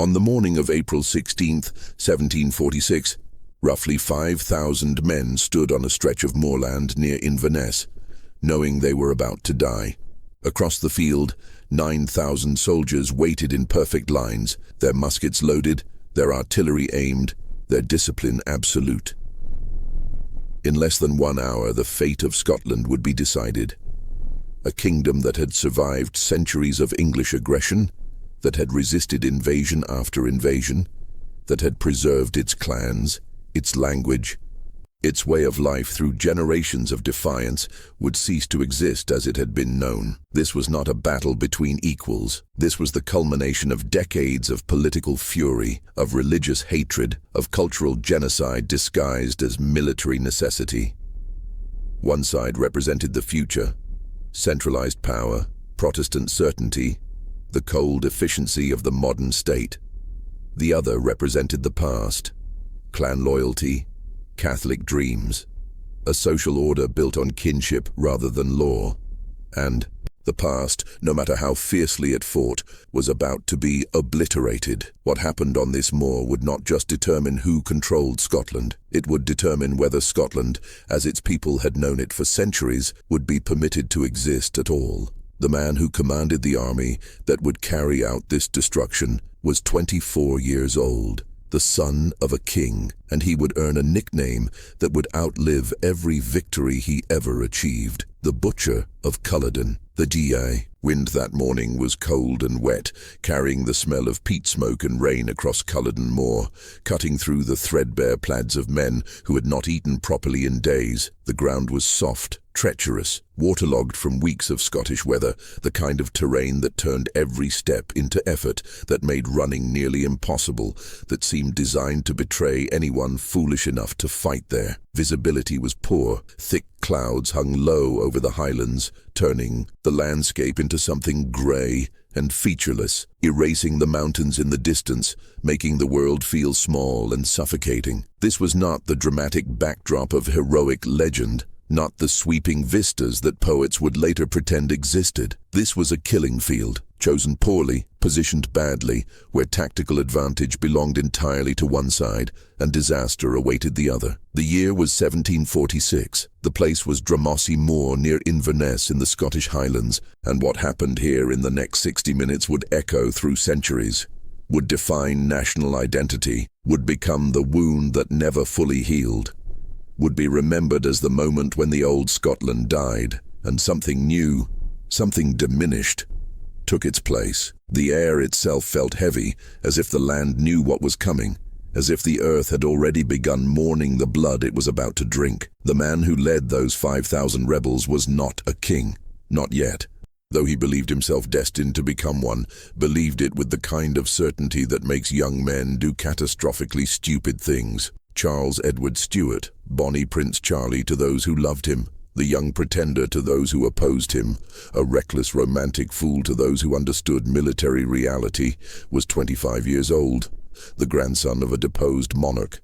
On the morning of April 16, 1746, roughly 5,000 men stood on a stretch of moorland near Inverness, knowing they were about to die. Across the field, 9,000 soldiers waited in perfect lines, their muskets loaded, their artillery aimed, their discipline absolute. In less than 1 hour, the fate of Scotland would be decided. A kingdom that had survived centuries of English aggression, that had resisted invasion after invasion, that had preserved its clans, its language, its way of life through generations of defiance, would cease to exist as it had been known. This was not a battle between equals. This was the culmination of decades of political fury, of religious hatred, of cultural genocide disguised as military necessity. One side represented the future, centralized power, Protestant certainty, the cold efficiency of the modern state. The other represented the past, clan loyalty, Catholic dreams, a social order built on kinship rather than law. And the past, no matter how fiercely it fought, was about to be obliterated. What happened on this moor would not just determine who controlled Scotland. It would determine whether Scotland, as its people had known it for centuries, would be permitted to exist at all. The man who commanded the army that would carry out this destruction was 24 years old, the son of a king, and he would earn a nickname that would outlive every victory he ever achieved: the Butcher of Culloden. The GI. Wind that morning was cold and wet, carrying the smell of peat smoke and rain across Culloden Moor, cutting through the threadbare plaids of men who had not eaten properly in days. The ground was soft, treacherous, waterlogged from weeks of Scottish weather, the kind of terrain that turned every step into effort, that made running nearly impossible, that seemed designed to betray anyone foolish enough to fight there. Visibility was poor. Thick clouds hung low over the Highlands, turning the landscape into something grey and featureless, erasing the mountains in the distance, making the world feel small and suffocating. This was not the dramatic backdrop of heroic legend, not the sweeping vistas that poets would later pretend existed. This was a killing field, chosen poorly, positioned badly, where tactical advantage belonged entirely to one side and disaster awaited the other. The year was 1746. The place was Drumossie Moor near Inverness in the Scottish Highlands, and what happened here in the next 60 minutes would echo through centuries, would define national identity, would become the wound that never fully healed, would be remembered as the moment when the old Scotland died, and something new, something diminished, took its place. The air itself felt heavy, as if the land knew what was coming, as if the earth had already begun mourning the blood it was about to drink. The man who led those 5,000 rebels was not a king, not yet, though he believed himself destined to become one, believed it with the kind of certainty that makes young men do catastrophically stupid things. Charles Edward Stuart, Bonnie Prince Charlie to those who loved him, the young pretender to those who opposed him, a reckless romantic fool to those who understood military reality, was 25 years old, the grandson of a deposed monarch,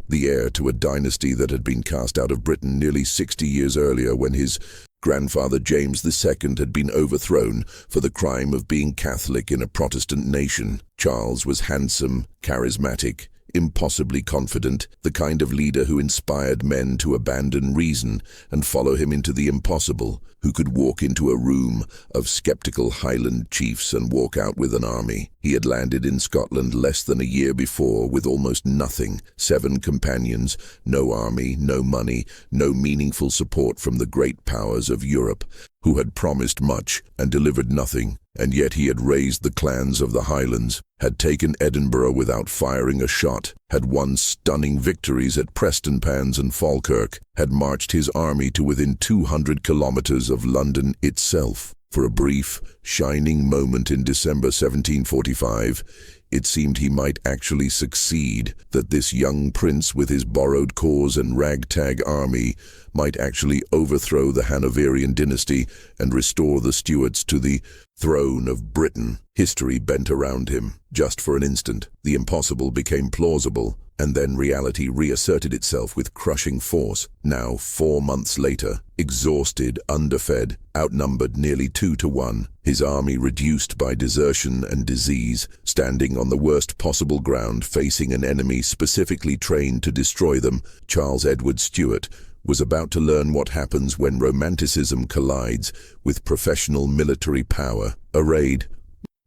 the heir to a dynasty that had been cast out of Britain nearly 60 years earlier when his grandfather James II had been overthrown for the crime of being Catholic in a Protestant nation. Charles was handsome, charismatic, impossibly confident, the kind of leader who inspired men to abandon reason and follow him into the impossible, who could walk into a room of skeptical Highland chiefs and walk out with an army. He had landed in Scotland less than a year before with almost nothing, 7 companions, no army, no money, no meaningful support from the great powers of Europe, who had promised much and delivered nothing. And yet he had raised the clans of the Highlands, had taken Edinburgh without firing a shot, had won stunning victories at Prestonpans and Falkirk, had marched his army to within 200 kilometers of London itself. For a brief, shining moment in December 1745, it seemed he might actually succeed, that this young prince with his borrowed corps and ragtag army might actually overthrow the Hanoverian dynasty and restore the Stuarts to the throne of Britain. History bent around him. Just for an instant, the impossible became plausible, and then reality reasserted itself with crushing force. Now, 4 months later, exhausted, underfed, outnumbered nearly 2 to 1, his army reduced by desertion and disease, standing on the worst possible ground facing an enemy specifically trained to destroy them. Charles Edward Stuart was about to learn what happens when romanticism collides with professional military power. Arrayed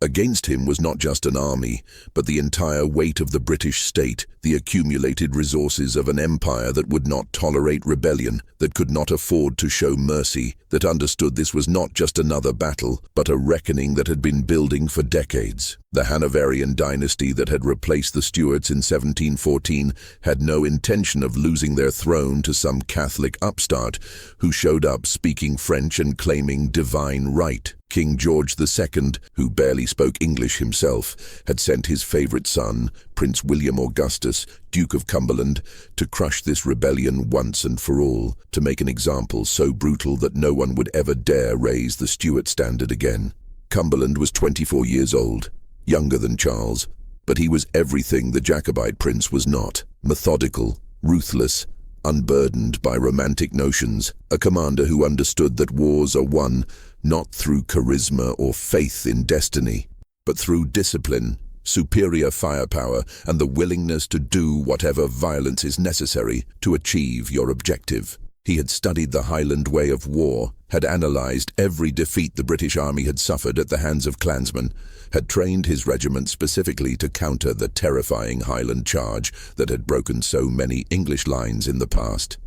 against him was not just an army, but the entire weight of the British state, the accumulated resources of an empire that would not tolerate rebellion, that could not afford to show mercy, that understood this was not just another battle, but a reckoning that had been building for decades. The Hanoverian dynasty that had replaced the Stuarts in 1714 had no intention of losing their throne to some Catholic upstart who showed up speaking French and claiming divine right. King George II, who barely spoke English himself, had sent his favorite son, Prince William Augustus, Duke of Cumberland, to crush this rebellion once and for all, to make an example so brutal that no one would ever dare raise the Stuart standard again. Cumberland was 24 years old, younger than Charles, but he was everything the Jacobite prince was not: methodical, ruthless, unburdened by romantic notions, a commander who understood that wars are won not through charisma or faith in destiny, but through discipline, superior firepower, and the willingness to do whatever violence is necessary to achieve your objective. He had studied the Highland way of war, had analyzed every defeat the British army had suffered at the hands of clansmen, had trained his regiment specifically to counter the terrifying Highland charge that had broken so many English lines in the past.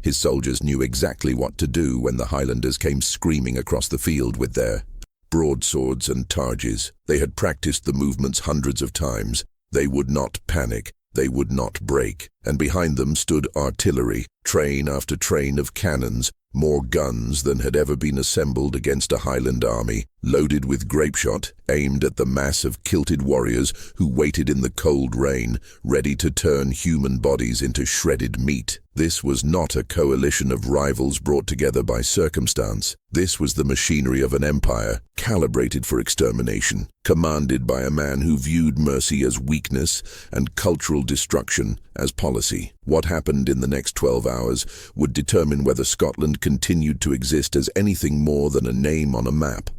His soldiers knew exactly what to do when the Highlanders came screaming across the field with their broadswords and targes. They had practiced the movements hundreds of times. They would not panic. They would not break. And behind them stood artillery, train after train of cannons, more guns than had ever been assembled against a Highland army, loaded with grapeshot, aimed at the mass of kilted warriors who waited in the cold rain, ready to turn human bodies into shredded meat. This was not a coalition of rivals brought together by circumstance. This was the machinery of an empire, calibrated for extermination, commanded by a man who viewed mercy as weakness and cultural destruction as policy. What happened in the next 12 hours would determine whether Scotland continued to exist as anything more than a name on a map.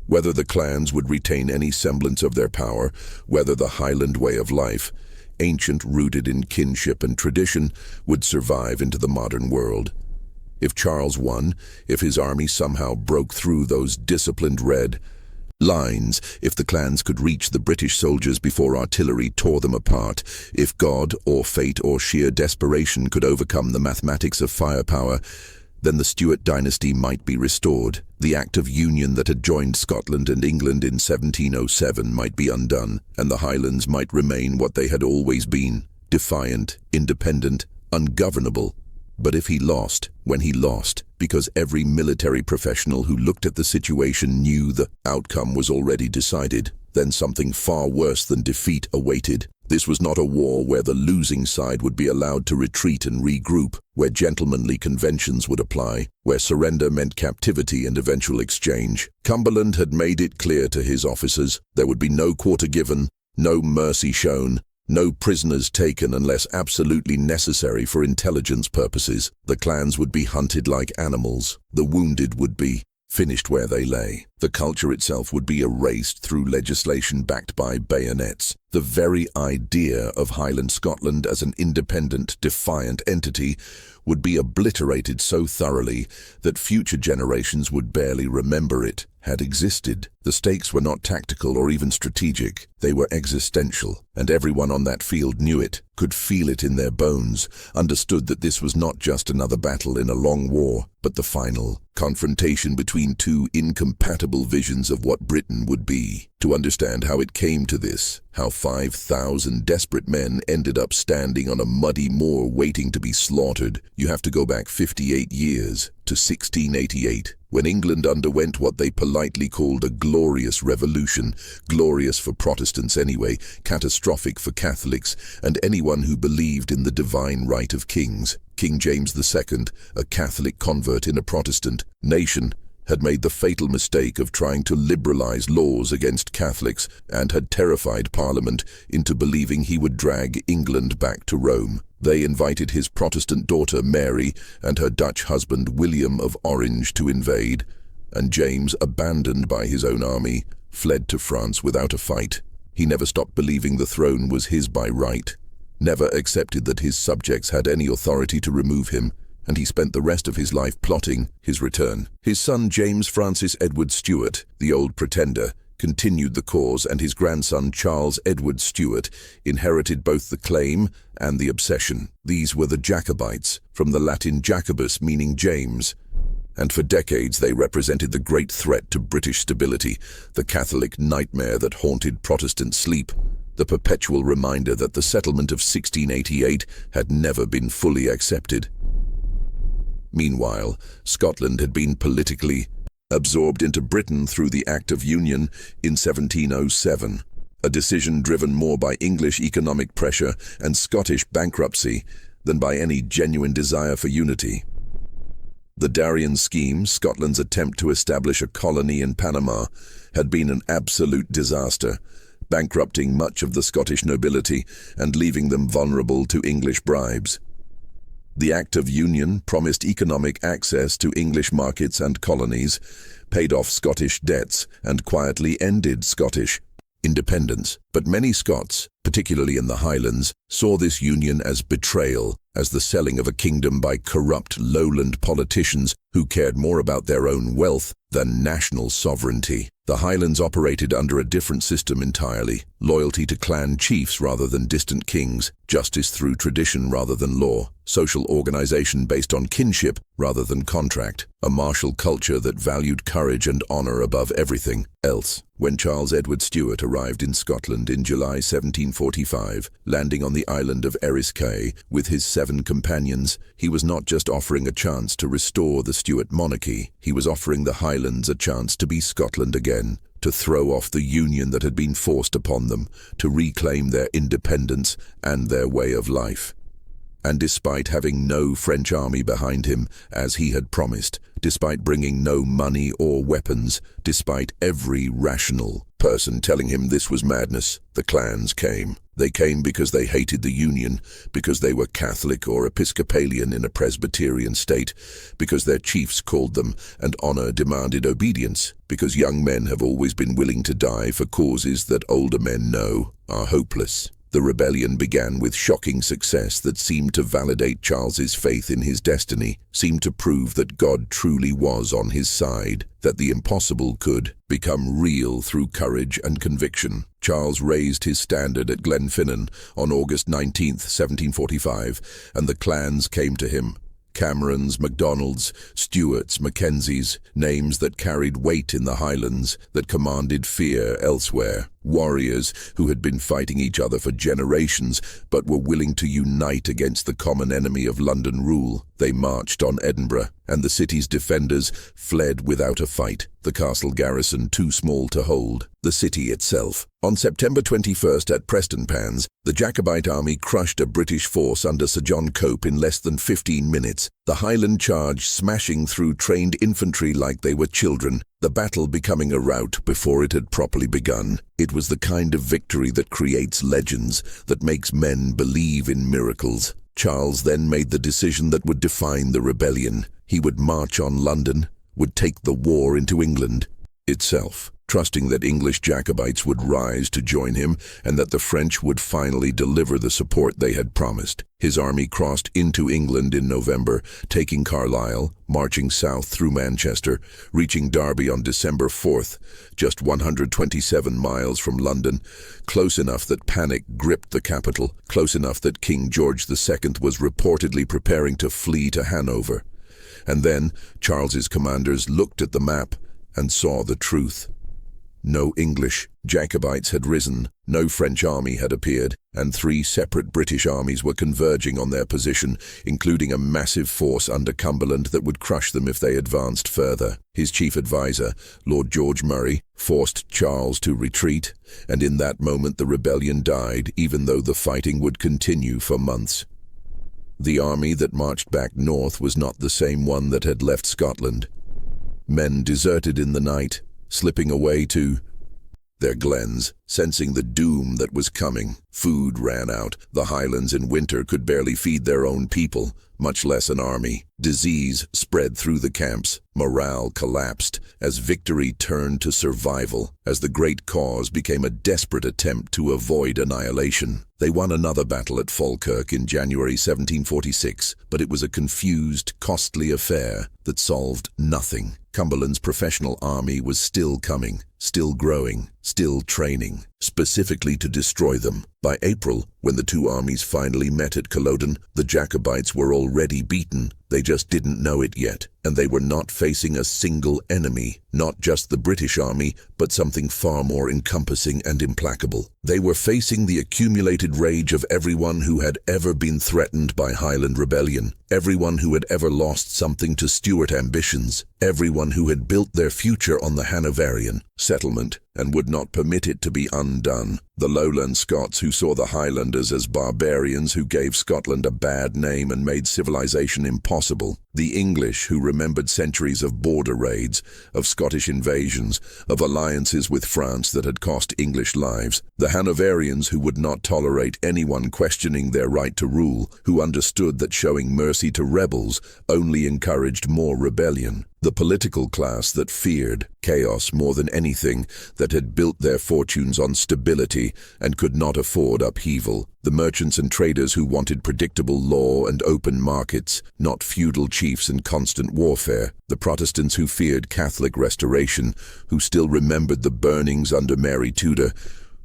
Whether the clans would retain any semblance of their power, whether the Highland way of life, ancient, rooted in kinship and tradition, would survive into the modern world. If Charles won, if his army somehow broke through those disciplined red lines, if the clans could reach the British soldiers before artillery tore them apart, if God or fate or sheer desperation could overcome the mathematics of firepower, then the Stuart dynasty might be restored. The Act of Union that had joined Scotland and England in 1707 might be undone, and the Highlands might remain what they had always been: defiant, independent, ungovernable. But if he lost, when he lost, because every military professional who looked at the situation knew the outcome was already decided, then something far worse than defeat awaited. This was not a war where the losing side would be allowed to retreat and regroup, where gentlemanly conventions would apply, where surrender meant captivity and eventual exchange. Cumberland had made it clear to his officers there would be no quarter given, no mercy shown, no prisoners taken unless absolutely necessary for intelligence purposes. The clans would be hunted like animals. The wounded would be finished where they lay. The culture itself would be erased through legislation backed by bayonets. The very idea of Highland Scotland as an independent, defiant entity would be obliterated so thoroughly that future generations would barely remember it had existed. The stakes were not tactical or even strategic. They were existential, and everyone on that field knew it, could feel it in their bones, understood that this was not just another battle in a long war, but the final confrontation between two incompatible visions of what Britain would be. To understand how it came to this, how 5,000 desperate men ended up standing on a muddy moor waiting to be slaughtered, you have to go back 58 years to 1688, when England underwent what they politely called a glorious revolution, glorious for Protestants anyway, catastrophic for Catholics, and anyone who believed in the divine right of kings. King James II, a Catholic convert in a Protestant nation, had made the fatal mistake of trying to liberalize laws against Catholics and had terrified Parliament into believing he would drag England back to Rome. They invited his Protestant daughter Mary and her Dutch husband William of Orange to invade. and James, abandoned by his own army, fled to France without a fight. He never stopped believing the throne was his by right, never accepted that his subjects had any authority to remove him, and he spent the rest of his life plotting his return. His son James Francis Edward Stuart, the Old Pretender, continued the cause, and his grandson Charles Edward Stuart inherited both the claim and the obsession. These were the Jacobites, from the Latin Jacobus meaning James, and for decades they represented the great threat to British stability, the Catholic nightmare that haunted Protestant sleep, the perpetual reminder that the settlement of 1688 had never been fully accepted. Meanwhile, Scotland had been politically absorbed into Britain through the Act of Union in 1707, a decision driven more by English economic pressure and Scottish bankruptcy than by any genuine desire for unity. The Darien scheme, Scotland's attempt to establish a colony in Panama, had been an absolute disaster, bankrupting much of the Scottish nobility and leaving them vulnerable to English bribes. The Act of Union promised economic access to English markets and colonies, paid off Scottish debts, and quietly ended Scottish independence. But many Scots, particularly in the Highlands, saw this union as betrayal, as the selling of a kingdom by corrupt lowland politicians who cared more about their own wealth than national sovereignty. The Highlands operated under a different system entirely, loyalty to clan chiefs rather than distant kings, justice through tradition rather than law, social organization based on kinship rather than contract, a martial culture that valued courage and honor above everything else. When Charles Edward Stuart arrived in Scotland in July 1745, landing on the island of Eriskay with his 7 companions, he was not just offering a chance to restore the Stuart monarchy, he was offering the Highlands a chance to be Scotland again, to throw off the union that had been forced upon them, to reclaim their independence and their way of life. And despite having no French army behind him, as he had promised, despite bringing no money or weapons, despite every rational person telling him this was madness, the clans came. They came because they hated the Union, because they were Catholic or Episcopalian in a Presbyterian state, because their chiefs called them and honor demanded obedience, because young men have always been willing to die for causes that older men know are hopeless. The rebellion began with shocking success that seemed to validate Charles's faith in his destiny, seemed to prove that God truly was on his side, that the impossible could become real through courage and conviction. Charles raised his standard at Glenfinnan on August 19, 1745, and the clans came to him. Camerons, MacDonalds, Stuarts, Mackenzies, names that carried weight in the Highlands, that commanded fear elsewhere. Warriors who had been fighting each other for generations, but were willing to unite against the common enemy of London rule. They marched on Edinburgh, and the city's defenders fled without a fight, the castle garrison too small to hold the city itself. On September 21st at Prestonpans, the Jacobite army crushed a British force under Sir John Cope in less than 15 minutes, the Highland charge smashing through trained infantry like they were children, the battle becoming a rout before it had properly begun. It was the kind of victory that creates legends, that makes men believe in miracles. Charles then made the decision that would define the rebellion. He would march on London, would take the war into England itself, trusting that English Jacobites would rise to join him and that the French would finally deliver the support they had promised. His army crossed into England in November, taking Carlisle, marching south through Manchester, reaching Derby on December 4th, just 127 miles from London, close enough that panic gripped the capital, close enough that King George II was reportedly preparing to flee to Hanover. And then Charles's commanders looked at the map and saw the truth. No English Jacobites had risen, no French army had appeared, and 3 separate British armies were converging on their position, including a massive force under Cumberland that would crush them if they advanced further. His chief advisor, Lord George Murray, forced Charles to retreat, and in that moment the rebellion died, even though the fighting would continue for months. The army that marched back north was not the same one that had left Scotland. Men deserted in the night, slipping away to their glens, sensing the doom that was coming. Food ran out. The Highlands in winter could barely feed their own people, much less an army. Disease spread through the camps. Morale collapsed as victory turned to survival, as the great cause became a desperate attempt to avoid annihilation. They won another battle at Falkirk in January 1746, but it was a confused, costly affair that solved nothing. Cumberland's professional army was still coming, still growing, still training, specifically to destroy them. By April, when the two armies finally met at Culloden, the Jacobites were already beaten. They just didn't know it yet, and they were not facing a single enemy, not just the British army, but something far more encompassing and implacable. They were facing the accumulated rage of everyone who had ever been threatened by Highland rebellion, everyone who had ever lost something to Stuart ambitions, everyone who had built their future on the Hanoverian settlement and would not permit it to be undone. The Lowland Scots, who saw the Highlanders as barbarians who gave Scotland a bad name and made civilization impossible. The English, who remembered centuries of border raids, of Scottish invasions, of alliances with France that had cost English lives. The Hanoverians, who would not tolerate anyone questioning their right to rule, who understood that showing mercy to rebels only encouraged more rebellion. The political class that feared chaos more than anything, that had built their fortunes on stability and could not afford upheaval. The merchants and traders who wanted predictable law and open markets, not feudal chiefs and constant warfare. The Protestants who feared Catholic restoration, who still remembered the burnings under Mary Tudor,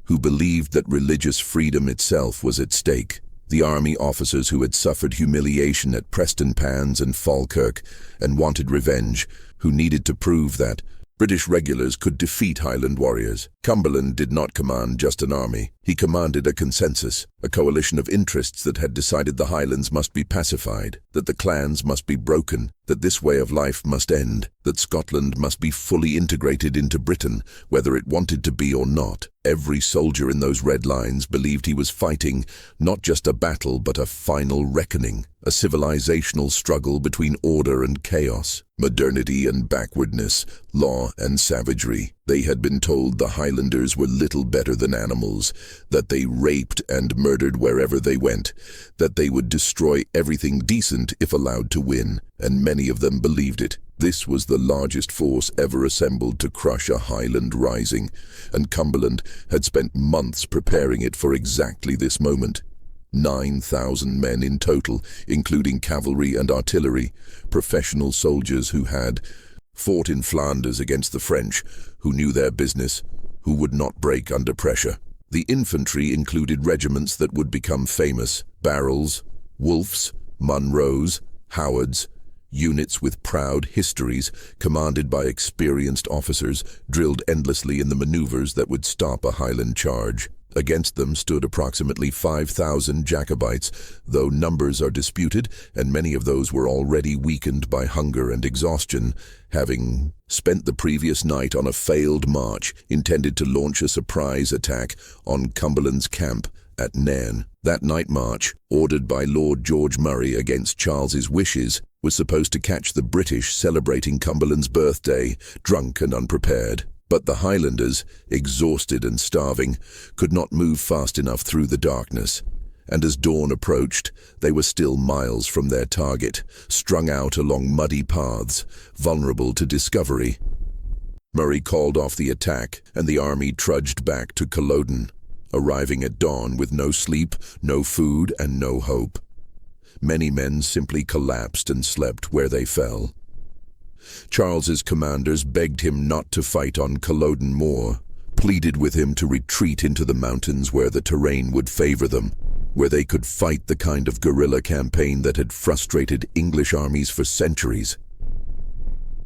who believed that religious freedom itself was at stake. The army officers who had suffered humiliation at Prestonpans and Falkirk and wanted revenge, who needed to prove that British regulars could defeat Highland warriors. Cumberland did not command just an army. He commanded a consensus, a coalition of interests that had decided the Highlands must be pacified, that the clans must be broken, that this way of life must end, that Scotland must be fully integrated into Britain, whether it wanted to be or not. Every soldier in those red lines believed he was fighting not just a battle but a final reckoning, a civilizational struggle between order and chaos, modernity and backwardness, law and savagery. They had been told the Highlanders were little better than animals, that they raped and murdered wherever they went, that they would destroy everything decent if allowed to win, and many of them believed it. This was the largest force ever assembled to crush a Highland rising, and Cumberland had spent months preparing it for exactly this moment. 9,000 men in total, including cavalry and artillery, professional soldiers who had fought in Flanders against the French, who knew their business, who would not break under pressure. The infantry included regiments that would become famous: Barrels, Wolfes, Munros, Howards, units with proud histories, commanded by experienced officers, drilled endlessly in the maneuvers that would stop a Highland charge. Against them stood approximately 5,000 Jacobites, though numbers are disputed, and many of those were already weakened by hunger and exhaustion, having spent the previous night on a failed march intended to launch a surprise attack on Cumberland's camp at Nairn. That night march, ordered by Lord George Murray against Charles's wishes, was supposed to catch the British celebrating Cumberland's birthday, drunk and unprepared. But the Highlanders, exhausted and starving, could not move fast enough through the darkness, and as dawn approached, they were still miles from their target, strung out along muddy paths, vulnerable to discovery. Murray called off the attack, and the army trudged back to Culloden, arriving at dawn with no sleep, no food, and no hope. Many men simply collapsed and slept where they fell. Charles's commanders begged him not to fight on Culloden Moor, pleaded with him to retreat into the mountains where the terrain would favor them, where they could fight the kind of guerrilla campaign that had frustrated English armies for centuries.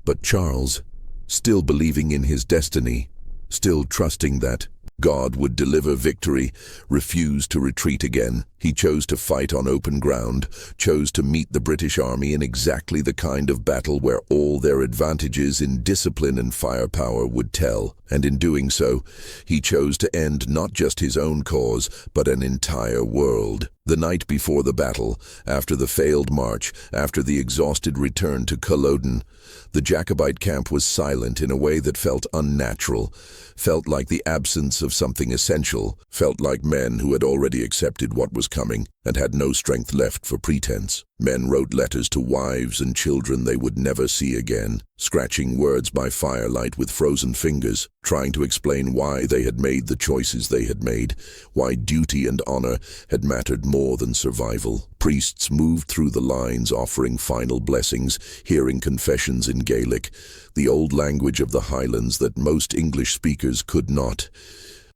But Charles, still believing in his destiny, still trusting that God would deliver victory, refused to retreat again. He chose to fight on open ground, chose to meet the British army in exactly the kind of battle where all their advantages in discipline and firepower would tell. And in doing so, he chose to end not just his own cause, but an entire world. The night before the battle, after the failed march, after the exhausted return to Culloden, the Jacobite camp was silent in a way that felt unnatural, felt like the absence of something essential, felt like men who had already accepted what was coming and had no strength left for pretense. Men wrote letters to wives and children they would never see again, scratching words by firelight with frozen fingers, trying to explain why they had made the choices they had made, why duty and honor had mattered more than survival. Priests moved through the lines offering final blessings, hearing confessions in Gaelic, the old language of the Highlands that most English speakers could not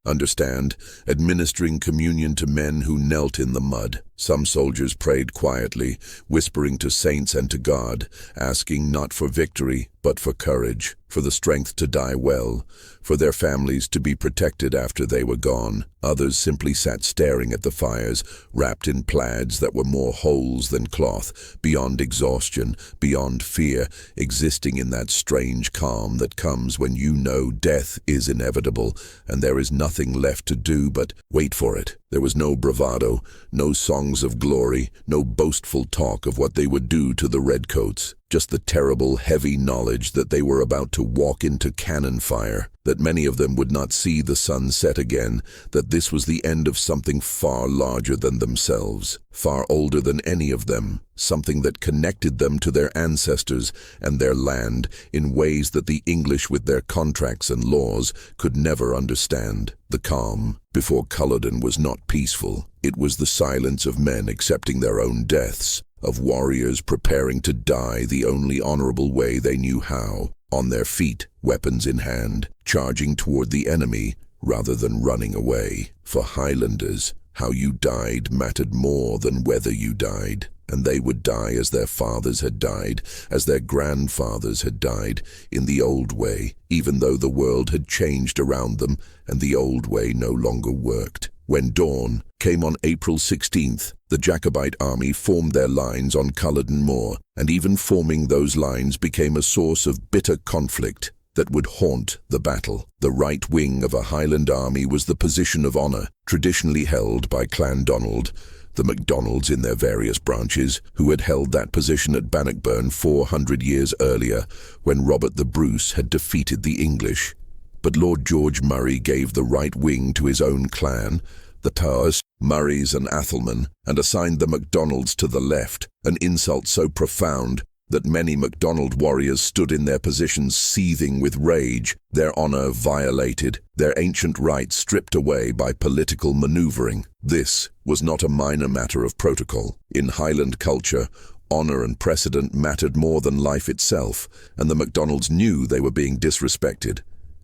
understand, administering communion to men who knelt in the mud. Some soldiers prayed quietly, whispering to saints and to God, asking not for victory, but for courage, for the strength to die well, for their families to be protected after they were gone. Others simply sat staring at the fires, wrapped in plaids that were more holes than cloth, beyond exhaustion, beyond fear, existing in that strange calm that comes when you know death is inevitable and there is nothing left to do but wait for it. There was no bravado, no songs of glory, no boastful talk of what they would do to the redcoats, just the terrible, heavy knowledge that they were about to walk into cannon fire, that many of them would not see the sun set again, that this was the end of something far larger than themselves, far older than any of them, something that connected them to their ancestors and their land in ways that the English with their contracts and laws could never understand. The calm before Culloden was not peaceful. It was the silence of men accepting their own deaths, of warriors preparing to die the only honorable way they knew how, on their feet, weapons in hand, charging toward the enemy rather than running away. For Highlanders, how you died mattered more than whether you died, and they would die as their fathers had died, as their grandfathers had died, in the old way, even though the world had changed around them and the old way no longer worked. When dawn came on April 16th, the Jacobite army formed their lines on Culloden Moor, and even forming those lines became a source of bitter conflict that would haunt the battle. The right wing of a Highland army was the position of honor, traditionally held by Clan Donald, the MacDonalds in their various branches, who had held that position at Bannockburn 400 years earlier, when Robert the Bruce had defeated the English. But Lord George Murray gave the right wing to his own clan, the Towers, Murrays and Athelmen, and assigned the MacDonalds to the left, an insult so profound that many MacDonald warriors stood in their positions seething with rage, their honor violated, their ancient rights stripped away by political maneuvering. This was not a minor matter of protocol. In Highland culture, honor and precedent mattered more than life itself, and the MacDonalds knew they were being disrespected.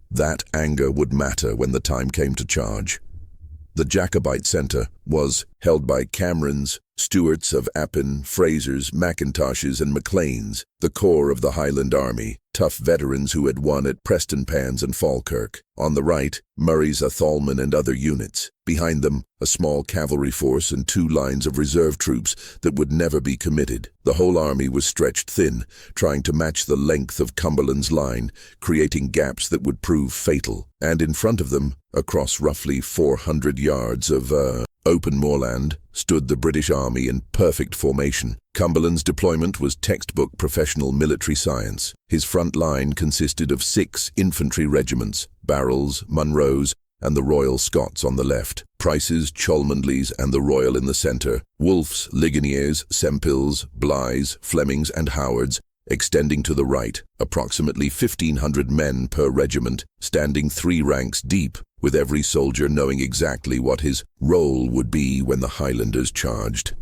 That anger would matter when the time came to charge. The Jacobite centre was held by Camerons, Stuarts of Appin, Frasers, Macintoshes and Macleans, the core of the Highland army, tough veterans who had won at Prestonpans and Falkirk. On the right, Murray's Atholmen and other units. Behind them, a small cavalry force and 2 lines of reserve troops that would never be committed. The whole army was stretched thin, trying to match the length of Cumberland's line, creating gaps that would prove fatal. And in front of them, across roughly 400 yards of open moorland, stood the British Army in perfect formation. Cumberland's deployment was textbook professional military science. His front line consisted of 6 infantry regiments, Barrels, Munros, and the Royal Scots on the left, Prices, Cholmondeley's and the Royal in the centre, Wolfes, Ligoniers, Sempills, Blighs, Flemings and Howards, extending to the right, approximately 1,500 men per regiment, standing 3 ranks deep, with every soldier knowing exactly what his role would be when the Highlanders charged.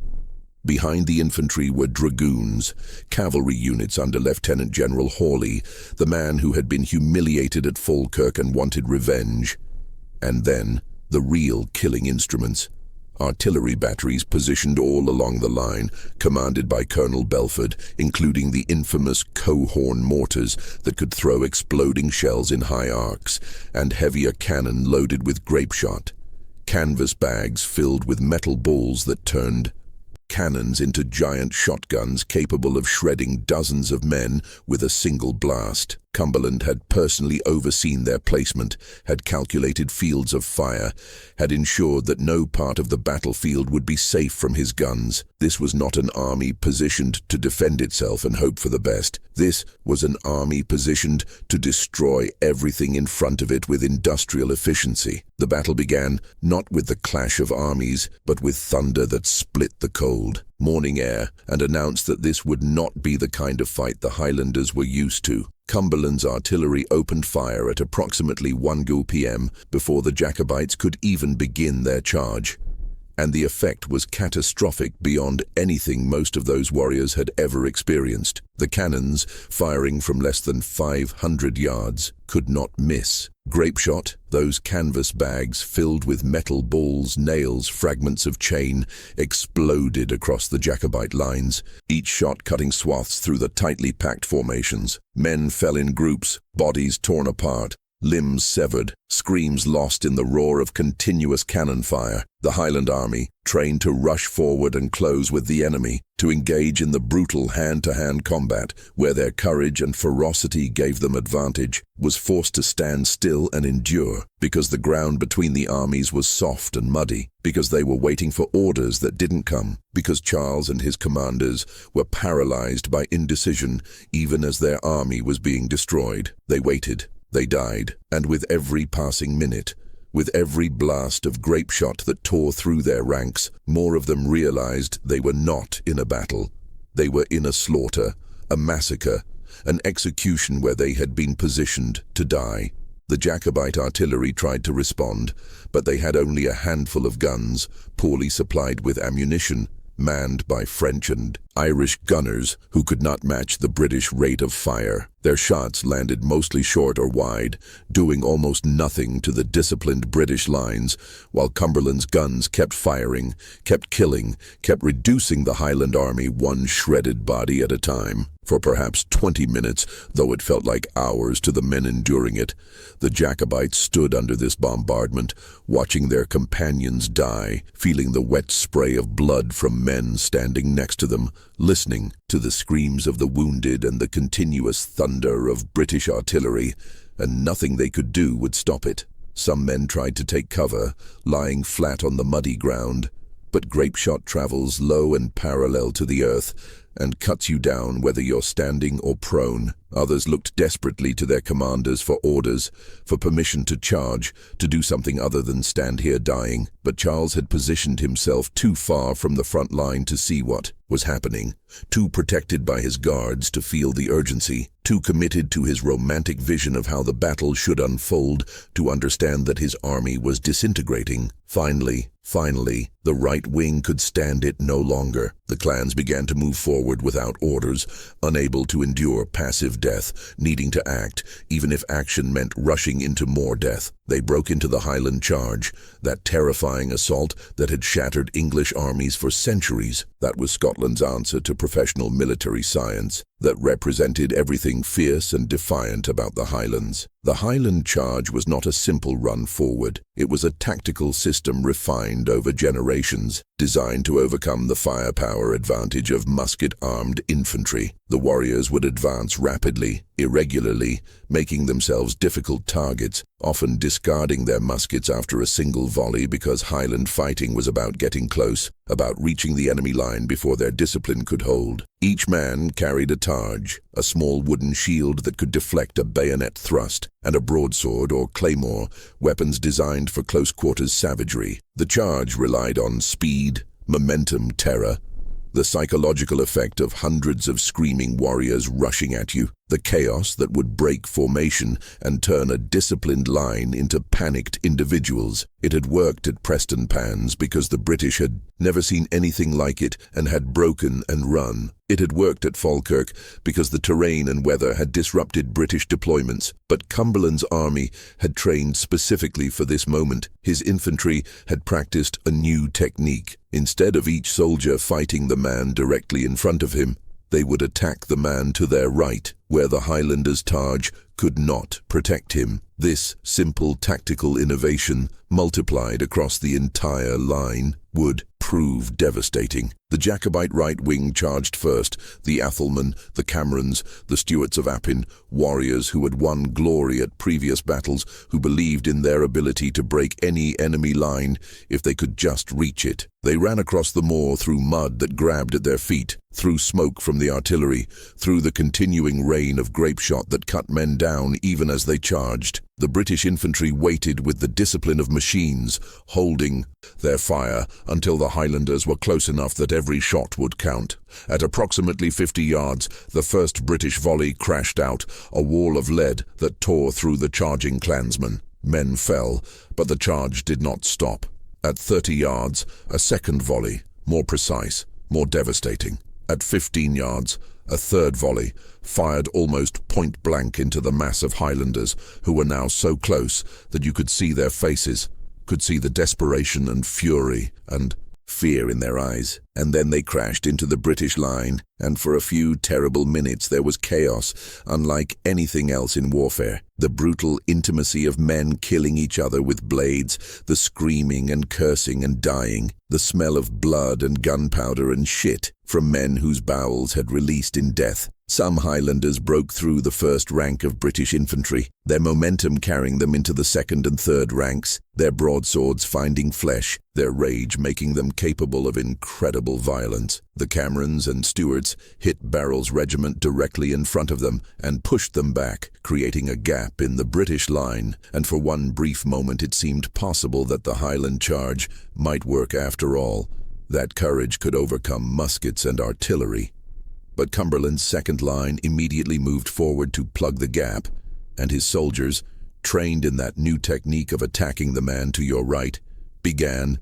Behind the infantry were dragoons, cavalry units under Lieutenant General Hawley, the man who had been humiliated at Falkirk and wanted revenge. And then, the real killing instruments. Artillery batteries positioned all along the line, commanded by Colonel Belford, including the infamous Cohorn mortars that could throw exploding shells in high arcs, and heavier cannon loaded with grape shot. Canvas bags filled with metal balls that turned cannons into giant shotguns capable of shredding dozens of men with a single blast. Cumberland had personally overseen their placement, had calculated fields of fire, had ensured that no part of the battlefield would be safe from his guns. This was not an army positioned to defend itself and hope for the best. This was an army positioned to destroy everything in front of it with industrial efficiency. The battle began not with the clash of armies, but with thunder that split the cold, morning air and announced that this would not be the kind of fight the Highlanders were used to. Cumberland's artillery opened fire at approximately 1 p.m. before the Jacobites could even begin their charge. And the effect was catastrophic beyond anything most of those warriors had ever experienced. The cannons, firing from less than 500 yards, could not miss. Grapeshot, those canvas bags filled with metal balls, nails, fragments of chain, exploded across the Jacobite lines, each shot cutting swaths through the tightly packed formations. Men fell in groups, bodies torn apart, limbs severed, screams lost in the roar of continuous cannon fire. The Highland army, trained to rush forward and close with the enemy, to engage in the brutal hand-to-hand combat where their courage and ferocity gave them advantage, was forced to stand still and endure because the ground between the armies was soft and muddy, because they were waiting for orders that didn't come, because Charles and his commanders were paralyzed by indecision even as their army was being destroyed. They waited. They died, and with every passing minute, with every blast of grapeshot that tore through their ranks, more of them realized they were not in a battle. They were in a slaughter, a massacre, an execution where they had been positioned to die. The Jacobite artillery tried to respond, but they had only a handful of guns, poorly supplied with ammunition, manned by French and Irish gunners who could not match the British rate of fire. Their shots landed mostly short or wide, doing almost nothing to the disciplined British lines, while Cumberland's guns kept firing, kept killing, kept reducing the Highland army one shredded body at a time. For perhaps 20 minutes, though it felt like hours to the men enduring it, the Jacobites stood under this bombardment, watching their companions die, feeling the wet spray of blood from men standing next to them, listening to the screams of the wounded and the continuous thunder of British artillery, and nothing they could do would stop it. Some men tried to take cover, lying flat on the muddy ground, but grapeshot travels low and parallel to the earth and cuts you down whether you're standing or prone. Others looked desperately to their commanders for orders, for permission to charge, to do something other than stand here dying. But Charles had positioned himself too far from the front line to see what was happening, too protected by his guards to feel the urgency, too committed to his romantic vision of how the battle should unfold to understand that his army was disintegrating. Finally, the right wing could stand it no longer. The clans began to move forward without orders, unable to endure passive death, needing to act, even if action meant rushing into more death. They broke into the Highland charge, that terrifying assault that had shattered English armies for centuries. That was Scotland's answer to professional military science, that represented everything fierce and defiant about the Highlands. The Highland charge was not a simple run forward. It was a tactical system refined over generations, designed to overcome the firepower advantage of musket-armed infantry. The warriors would advance rapidly, irregularly, making themselves difficult targets, often discarding their muskets after a single volley because Highland fighting was about getting close, about reaching the enemy line before their discipline could hold. Each man carried a targe, a small wooden shield that could deflect a bayonet thrust, and a broadsword or claymore, weapons designed for close-quarters savagery. The charge relied on speed, momentum, terror, the psychological effect of hundreds of screaming warriors rushing at you, the chaos that would break formation and turn a disciplined line into panicked individuals. It had worked at Prestonpans because the British had never seen anything like it and had broken and run. It had worked at Falkirk because the terrain and weather had disrupted British deployments. But Cumberland's army had trained specifically for this moment. His infantry had practiced a new technique. Instead of each soldier fighting the man directly in front of him, they would attack the man to their right, where the Highlanders' targe could not protect him. This simple tactical innovation, multiplied across the entire line, would prove devastating. The The Jacobite right wing charged first, the Athelmen, the Camerons, the Stuarts of Appin, warriors who had won glory at previous battles, who believed in their ability to break any enemy line if they could just reach it. They ran across the moor through mud that grabbed at their feet, through smoke from the artillery, through the continuing rain of grape shot that cut men down even as they charged. The British infantry waited with the discipline of machines, holding their fire until the Highlanders were close enough that every shot would count. At approximately 50 yards, the first British volley crashed out, a wall of lead that tore through the charging clansmen. Men fell, but the charge did not stop. At 30 yards, a second volley, more precise, more devastating. At 15 yards, a third volley, fired almost point-blank into the mass of Highlanders, who were now so close that you could see their faces, could see the desperation and fury and fear in their eyes. And then they crashed into the British line, and for a few terrible minutes there was chaos, unlike anything else in warfare. The brutal intimacy of men killing each other with blades, the screaming and cursing and dying, the smell of blood and gunpowder and shit from men whose bowels had released in death. Some Highlanders broke through the first rank of British infantry, their momentum carrying them into the second and third ranks, their broadswords finding flesh, their rage making them capable of incredible violence. The Camerons and Stuarts hit Barrel's regiment directly in front of them and pushed them back, creating a gap in the British line, and for one brief moment it seemed possible that the Highland charge might work after all, that courage could overcome muskets and artillery. But Cumberland's second line immediately moved forward to plug the gap, and his soldiers, trained in that new technique of attacking the man to your right, began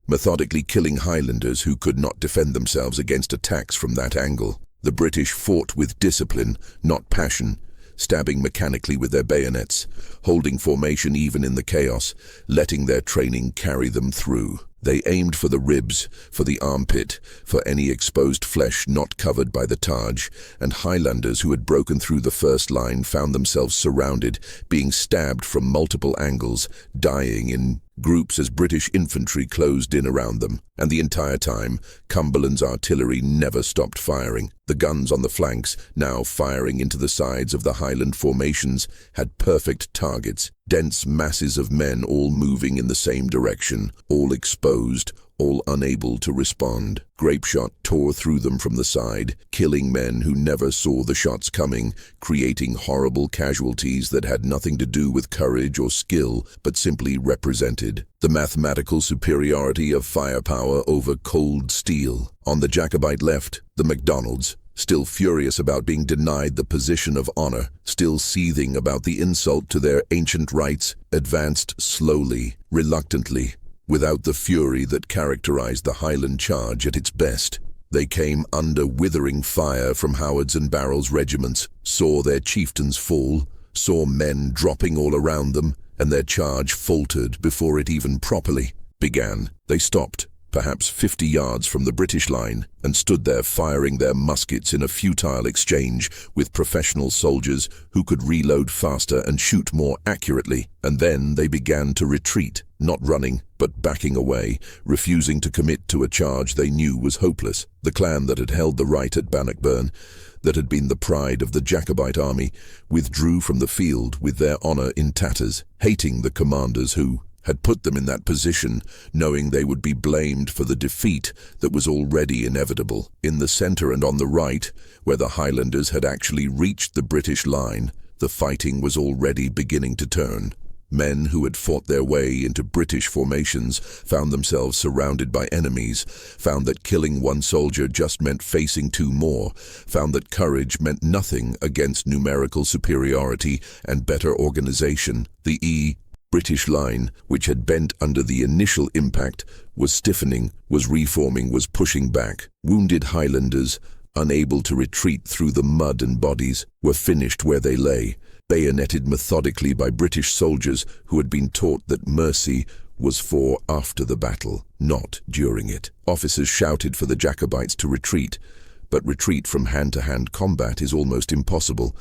methodically killing Highlanders who could not defend themselves against attacks from that angle. The British fought with discipline, not passion, stabbing mechanically with their bayonets, holding formation even in the chaos, letting their training carry them through. They aimed for the ribs, for the armpit, for any exposed flesh not covered by the Taj, and Highlanders who had broken through the first line found themselves surrounded, being stabbed from multiple angles, dying in groups as British infantry closed in around them. And the entire time, Cumberland's artillery never stopped firing. The guns on the flanks, now firing into the sides of the Highland formations, had perfect targets, dense masses of men all moving in the same direction, all exposed, all unable to respond. Grape shot tore through them from the side, killing men who never saw the shots coming, creating horrible casualties that had nothing to do with courage or skill, but simply represented the mathematical superiority of firepower over cold steel. On the Jacobite left, the MacDonalds, still furious about being denied the position of honor, still seething about the insult to their ancient rights, advanced slowly, reluctantly, without the fury that characterized the Highland charge at its best. They came under withering fire from Howard's and Barrel's regiments, saw their chieftains fall, saw men dropping all around them, and their charge faltered before it even properly began. They stopped, perhaps 50 yards from the British line, and stood there firing their muskets in a futile exchange with professional soldiers who could reload faster and shoot more accurately. And then they began to retreat, not running, but backing away, refusing to commit to a charge they knew was hopeless. The clan that had held the right at Bannockburn, that had been the pride of the Jacobite army, withdrew from the field with their honor in tatters, hating the commanders who had put them in that position, knowing they would be blamed for the defeat that was already inevitable. In the center and on the right, where the Highlanders had actually reached the British line, the fighting was already beginning to turn. Men who had fought their way into British formations found themselves surrounded by enemies, found that killing one soldier just meant facing two more, found that courage meant nothing against numerical superiority and better organization. The British line, which had bent under the initial impact, was stiffening, was reforming, was pushing back. Wounded Highlanders, unable to retreat through the mud and bodies, were finished where they lay, bayoneted methodically by British soldiers who had been taught that mercy was for after the battle, not during it. Officers shouted for the Jacobites to retreat, but retreat from hand-to-hand combat is almost impossible.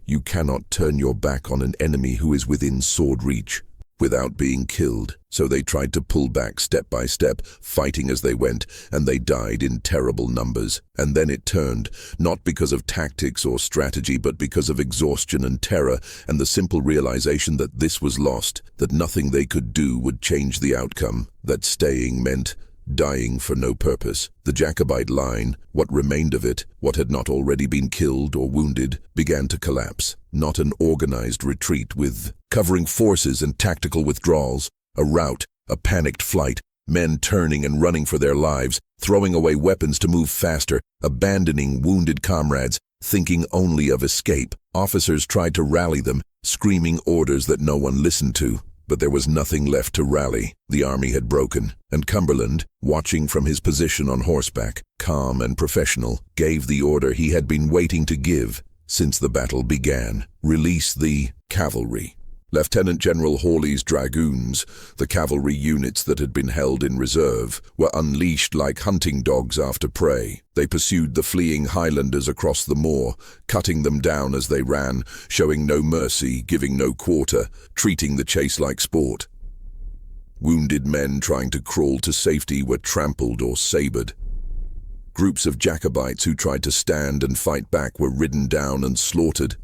You cannot turn your back on an enemy who is within sword reach. without being killed. So they tried to pull back step by step, fighting as they went, and they died in terrible numbers. And then it turned, not because of tactics or strategy, but because of exhaustion and terror, and the simple realization that this was lost, that nothing they could do would change the outcome, that staying meant dying for no purpose. The Jacobite line, what remained of it, what had not already been killed or wounded, began to collapse. Not an organized retreat with covering forces and tactical withdrawals, a rout, a panicked flight, men turning and running for their lives, throwing away weapons to move faster, abandoning wounded comrades, thinking only of escape. Officers tried to rally them, screaming orders that no one listened to. But there was nothing left to rally. The army had broken, and Cumberland, watching from his position on horseback, calm and professional, gave the order he had been waiting to give since the battle began. Release the cavalry. Lieutenant General Hawley's dragoons, the cavalry units that had been held in reserve, were unleashed like hunting dogs after prey. They pursued the fleeing Highlanders across the moor, cutting them down as they ran, showing no mercy, giving no quarter, treating the chase like sport. Wounded men trying to crawl to safety were trampled or sabred. Groups of Jacobites who tried to stand and fight back were ridden down and slaughtered.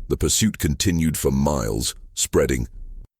The pursuit continued for miles, spreading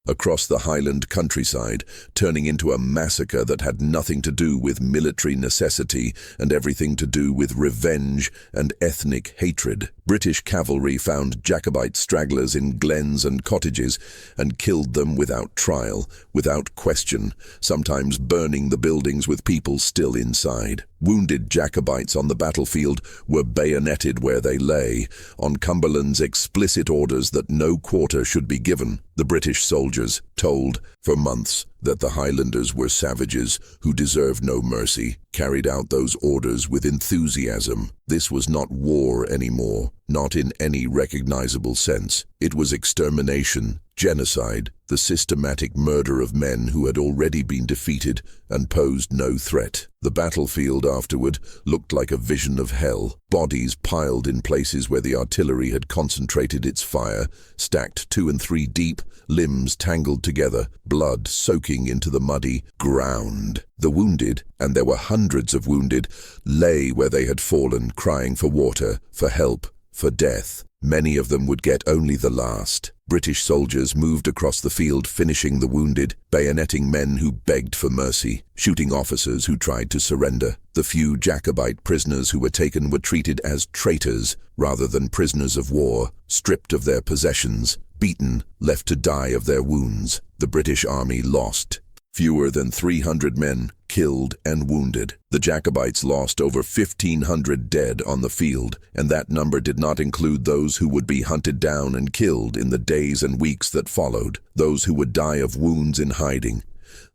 across the Highland countryside, turning into a massacre that had nothing to do with military necessity and everything to do with revenge and ethnic hatred. British cavalry found Jacobite stragglers in glens and cottages and killed them without trial, without question, sometimes burning the buildings with people still inside. Wounded Jacobites on the battlefield were bayoneted where they lay, on Cumberland's explicit orders that no quarter should be given. The British soldiers, told for months that the Highlanders were savages who deserved no mercy, carried out those orders with enthusiasm. This was not war anymore, not in any recognizable sense. It was extermination, genocide, the systematic murder of men who had already been defeated and posed no threat. The battlefield afterward looked like a vision of hell, bodies piled in places where the artillery had concentrated its fire, stacked 2 and 3 deep, limbs tangled together, blood soaking into the muddy ground. The wounded, and there were hundreds of wounded, lay where they had fallen, crying for water, for help, for death. Many of them would get only the last. British soldiers moved across the field, finishing the wounded, bayoneting men who begged for mercy, shooting officers who tried to surrender. The few Jacobite prisoners who were taken were treated as traitors rather than prisoners of war, stripped of their possessions, beaten, left to die of their wounds. The British army lost. Fewer than 300 men killed and wounded. The Jacobites lost over 1,500 dead on the field, and that number did not include those who would be hunted down and killed in the days and weeks that followed, those who would die of wounds in hiding,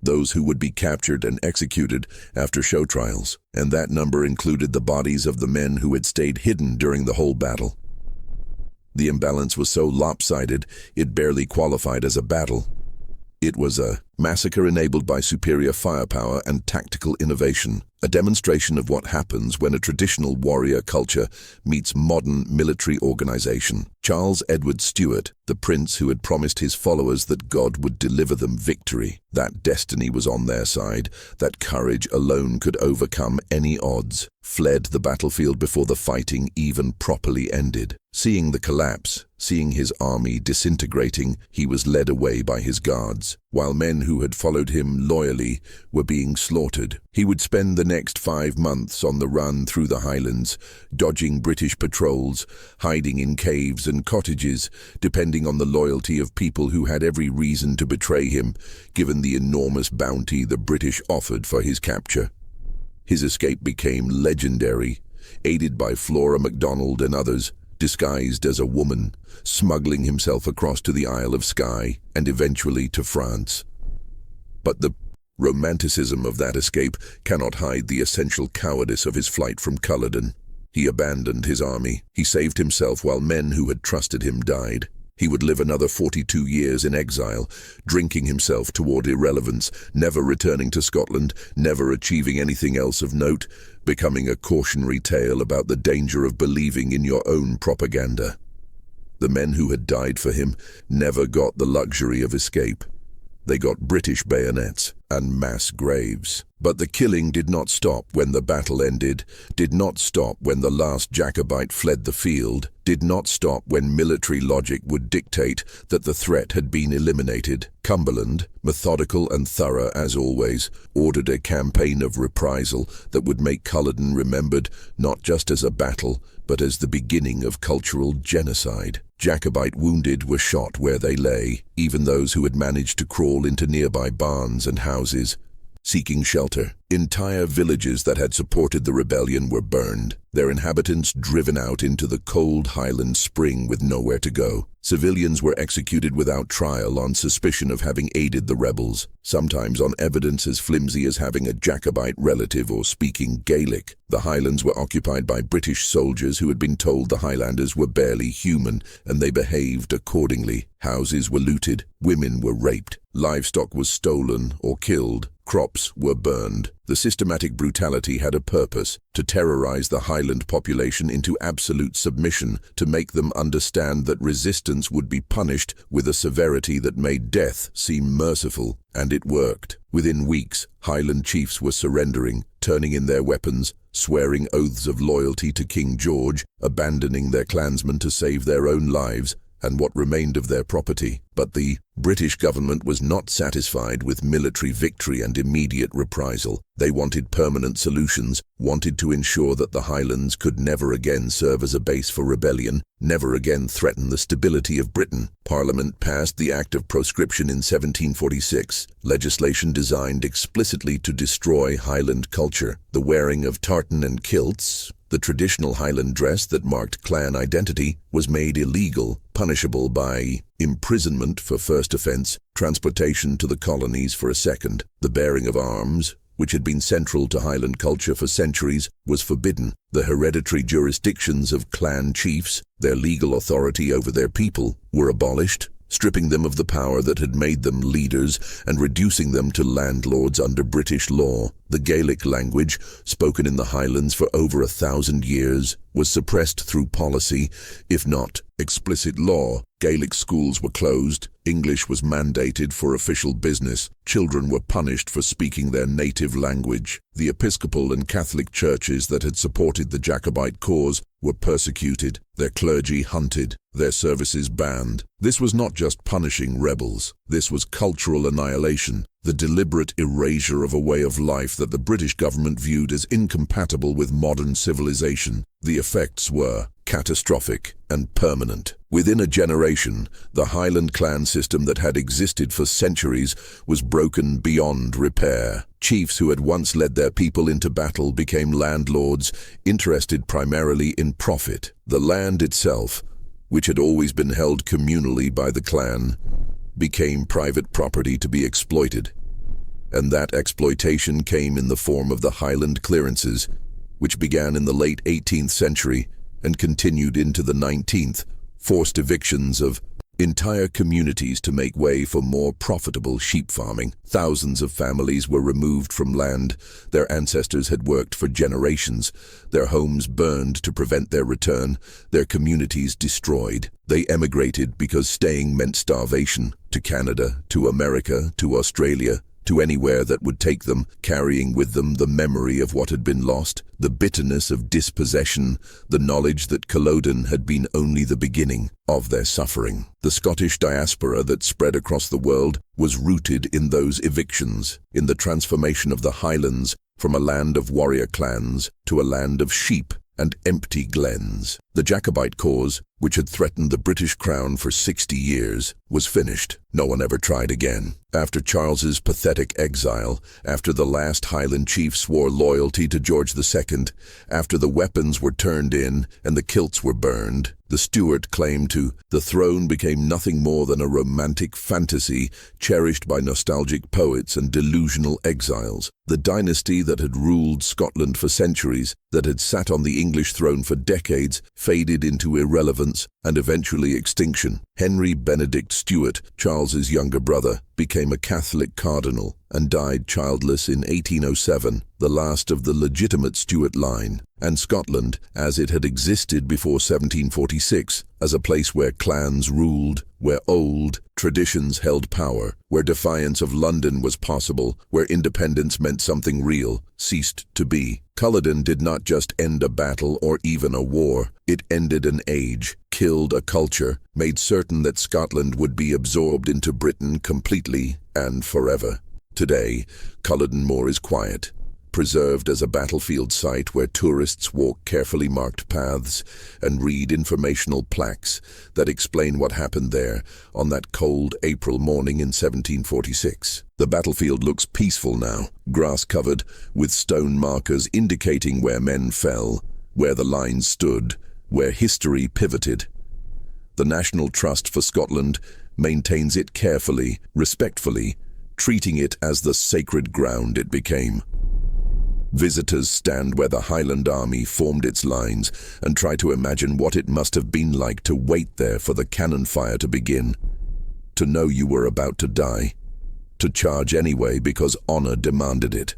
those who would be captured and executed after show trials, and that number included the bodies of the men who had stayed hidden during the whole battle. The imbalance was so lopsided, it barely qualified as a battle. It was a massacre enabled by superior firepower and tactical innovation, a demonstration of what happens when a traditional warrior culture meets modern military organization. Charles Edward Stuart, the prince who had promised his followers that God would deliver them victory, that destiny was on their side, that courage alone could overcome any odds, fled the battlefield before the fighting even properly ended. Seeing the collapse, seeing his army disintegrating, he was led away by his guards, while men who had followed him loyally were being slaughtered. He would spend the next 5 months on the run through the Highlands, dodging British patrols, hiding in caves and cottages, depending on the loyalty of people who had every reason to betray him, given the enormous bounty the British offered for his capture. His escape became legendary, aided by Flora MacDonald and others, disguised as a woman, smuggling himself across to the Isle of Skye and eventually to France. But the romanticism of that escape cannot hide the essential cowardice of his flight from Culloden. He abandoned his army. He saved himself while men who had trusted him died. He would live another 42 years in exile, drinking himself toward irrelevance, never returning to Scotland, never achieving anything else of note, becoming a cautionary tale about the danger of believing in your own propaganda. The men who had died for him never got the luxury of escape. They got British bayonets and mass graves. But the killing did not stop when the battle ended, did not stop when the last Jacobite fled the field, did not stop when military logic would dictate that the threat had been eliminated. Cumberland, methodical and thorough as always, ordered a campaign of reprisal that would make Culloden remembered not just as a battle, but as the beginning of cultural genocide. Jacobite wounded were shot where they lay, even those who had managed to crawl into nearby barns and houses, seeking shelter. Entire villages that had supported the rebellion were burned, their inhabitants driven out into the cold Highland spring with nowhere to go. Civilians were executed without trial on suspicion of having aided the rebels, sometimes on evidence as flimsy as having a Jacobite relative or speaking Gaelic. The Highlands were occupied by British soldiers who had been told the Highlanders were barely human, and they behaved accordingly. Houses were looted, women were raped, livestock was stolen or killed, crops were burned. The systematic brutality had a purpose: to terrorize the Highland population into absolute submission, to make them understand that resistance would be punished with a severity that made death seem merciful. And it worked. Within weeks, Highland chiefs were surrendering, turning in their weapons, swearing oaths of loyalty to King George, abandoning their clansmen to save their own lives and what remained of their property. But the British government was not satisfied with military victory and immediate reprisal. They wanted permanent solutions, wanted to ensure that the Highlands could never again serve as a base for rebellion, never again threaten the stability of Britain. Parliament passed the Act of Proscription in 1746, legislation designed explicitly to destroy Highland culture. The wearing of tartan and kilts, the traditional Highland dress that marked clan identity, was made illegal, punishable by imprisonment for first offence, transportation to the colonies for a second. The bearing of arms, which had been central to Highland culture for centuries, was forbidden. The hereditary jurisdictions of clan chiefs, their legal authority over their people, were abolished, stripping them of the power that had made them leaders and reducing them to landlords under British law. The Gaelic language, spoken in the Highlands for over 1,000 years, was suppressed through policy, if not explicit law. Gaelic schools were closed, English was mandated for official business, children were punished for speaking their native language. The Episcopal and Catholic churches that had supported the Jacobite cause were persecuted, their clergy hunted, their services banned. This was not just punishing rebels, this was cultural annihilation, the deliberate erasure of a way of life that the British government viewed as incompatible with modern civilization. The effects were catastrophic and permanent. Within a generation, the Highland clan system that had existed for centuries was broken beyond repair. Chiefs who had once led their people into battle became landlords, interested primarily in profit. The land itself, which had always been held communally by the clan, became private property to be exploited. And that exploitation came in the form of the Highland clearances, which began in the late 18th century and continued into the 19th, forced evictions of entire communities to make way for more profitable sheep farming. Thousands of families were removed from land their ancestors had worked for generations, their homes burned to prevent their return, their communities destroyed. They emigrated because staying meant starvation, to Canada, to America, to Australia, to anywhere that would take them, carrying with them the memory of what had been lost, the bitterness of dispossession, the knowledge that Culloden had been only the beginning of their suffering. The Scottish diaspora that spread across the world was rooted in those evictions, in the transformation of the Highlands from a land of warrior clans to a land of sheep and empty glens. The Jacobite cause, which had threatened the British crown for 60 years, was finished. No one ever tried again. After Charles's pathetic exile, after the last Highland chief swore loyalty to George II, after the weapons were turned in and the kilts were burned, the Stuart claim to the throne became nothing more than a romantic fantasy cherished by nostalgic poets and delusional exiles. The dynasty that had ruled Scotland for centuries, that had sat on the English throne for decades, faded into irrelevance and eventually extinction. Henry Benedict Stuart, Charles's younger brother, became a Catholic cardinal and died childless in 1807, the last of the legitimate Stuart line. And Scotland, as it had existed before 1746, as a place where clans ruled, where old traditions held power, where defiance of London was possible, where independence meant something real, ceased to be. Culloden did not just end a battle or even a war. It ended an age, killed a culture, made certain that Scotland would be absorbed into Britain completely and forever. Today, Culloden Moor is quiet, preserved as a battlefield site where tourists walk carefully marked paths and read informational plaques that explain what happened there on that cold April morning in 1746. The battlefield looks peaceful now, grass-covered, with stone markers indicating where men fell, where the lines stood, where history pivoted. The National Trust for Scotland maintains it carefully, respectfully, treating it as the sacred ground it became. Visitors stand where the Highland army formed its lines and try to imagine what it must have been like to wait there for the cannon fire to begin, to know you were about to die, to charge anyway because honor demanded it.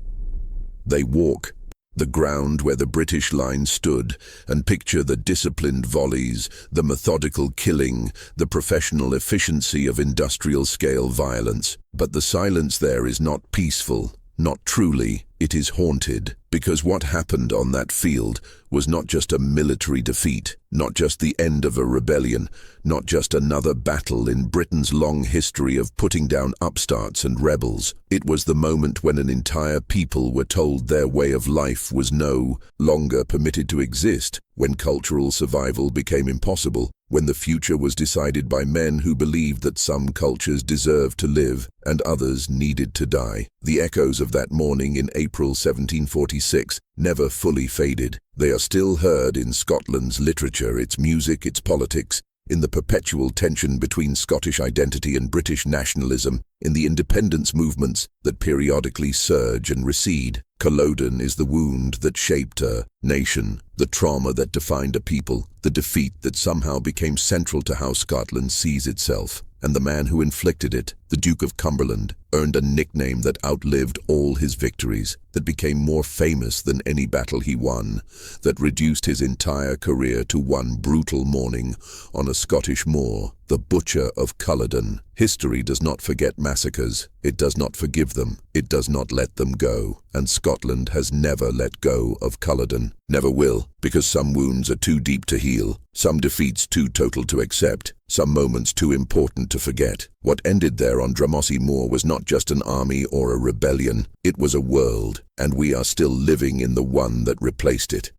They walk the ground where the British line stood and picture the disciplined volleys, the methodical killing, the professional efficiency of industrial-scale violence. But the silence there is not peaceful. Not truly, it is haunted, because what happened on that field was not just a military defeat, not just the end of a rebellion, not just another battle in Britain's long history of putting down upstarts and rebels. It was the moment when an entire people were told their way of life was no longer permitted to exist, when cultural survival became impossible, when the future was decided by men who believed that some cultures deserved to live and others needed to die. The echoes of that morning in April 1746 never fully faded. They are still heard in Scotland's literature, its music, its politics, in the perpetual tension between Scottish identity and British nationalism, in the independence movements that periodically surge and recede. Culloden is the wound that shaped a nation, the trauma that defined a people, the defeat that somehow became central to how Scotland sees itself. And the man who inflicted it, the Duke of Cumberland, earned a nickname that outlived all his victories, that became more famous than any battle he won, that reduced his entire career to one brutal morning on a Scottish moor, the Butcher of Culloden. History does not forget massacres. It does not forgive them. It does not let them go. And Scotland has never let go of Culloden. Never will, because some wounds are too deep to heal, some defeats too total to accept, some moments too important to forget. What ended there on Drumossie Moor was not just an army or a rebellion. It was a world, and we are still living in the one that replaced it.